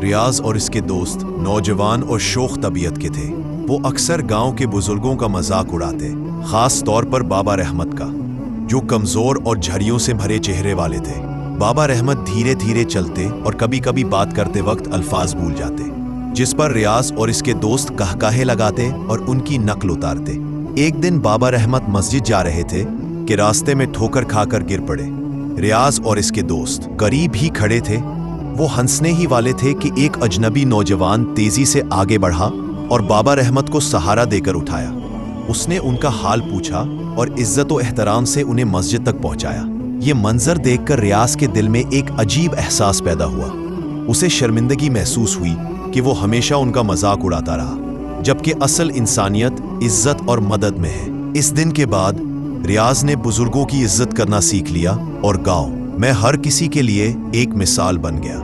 ریاض اور اس کے دوست نوجوان اور شوخ طبیعت کے تھے۔ وہ اکثر گاؤں کے بزرگوں کا مذاق اڑاتے، خاص طور پر بابا رحمت کا، جو کمزور اور جھریوں سے بھرے چہرے والے تھے۔ بابا رحمت دھیرے دھیرے چلتے اور کبھی کبھی بات کرتے وقت الفاظ بھول جاتے، جس پر ریاض اور اس کے دوست کہکہے لگاتے اور ان کی نقل اتارتے۔ ایک دن بابا رحمت مسجد جا رہے تھے کہ راستے میں ٹھوکر کھا کر گر پڑے۔ ریاض اور اس کے دوست قریب ہی کھڑے تھے۔ وہ ہنسنے ہی والے تھے کہ ایک اجنبی نوجوان تیزی سے آگے بڑھا اور بابا رحمت کو سہارا دے کر اٹھایا۔ اس نے ان کا حال پوچھا اور عزت و احترام سے انہیں مسجد تک پہنچایا۔ یہ منظر دیکھ کر ریاض کے دل میں ایک عجیب احساس پیدا ہوا۔ اسے شرمندگی محسوس ہوئی کہ وہ ہمیشہ ان کا مذاق اڑاتا رہا، جبکہ اصل انسانیت عزت اور مدد میں ہے۔ اس دن کے بعد ریاض نے بزرگوں کی عزت کرنا سیکھ لیا اور گاؤں میں ہر کسی کے لیے ایک مثال بن گیا۔